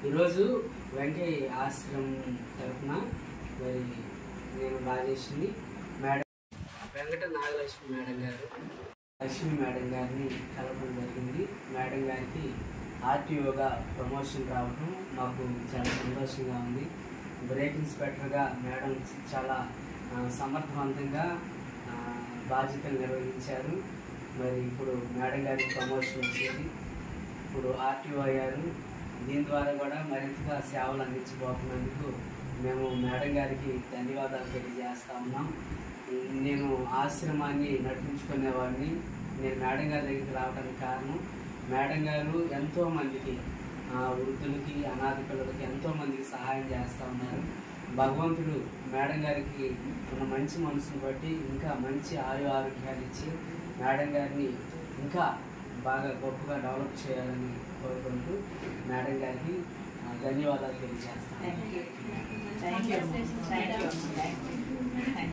ఈరోజు వెంకయ్య ఆశ్రమం తరఫున మరి నేను రాజేష్ని మేడం వెంకట నాగలక్ష్మి మేడం గారు లక్ష్మి మేడం గారిని కలవడం జరిగింది. మేడం గారికి ఆర్టీఓగా ప్రమోషన్ రావడం మాకు చాలా సంతోషంగా ఉంది. బ్రేక్ ఇన్స్పెక్టర్గా మేడం చాలా సమర్థవంతంగా బాధ్యతలు నిర్వహించారు. మరి ఇప్పుడు మేడం గారికి ప్రమోషన్ వచ్చింది, ఇప్పుడు ఆర్టీఓ అయ్యారు. దీని ద్వారా కూడా మరింతగా సేవలు అందించబోతున్నందుకు మేము మేడం గారికి ధన్యవాదాలు తెలియజేస్తా ఉన్నాం. నేను ఆశ్రమాన్ని నడిపించుకునేవాడిని. నేను మేడం గారి దగ్గరికి రావడానికి కారణం, మేడం గారు ఎంతోమందికి వృద్ధులకి అనాథ పిల్లలకి ఎంతోమందికి సహాయం చేస్తూ ఉన్నారు. భగవంతుడు మేడం గారికి ఉన్న మంచి మనసును బట్టి ఇంకా మంచి ఆరోగ్యాలు ఇచ్చి మేడం గారిని ఇంకా బాగా గొప్పగా డెవలప్ చేయాలని కోరుకుంటూ మేడం గారికి ధన్యవాదాలు తెలియజేస్తాను.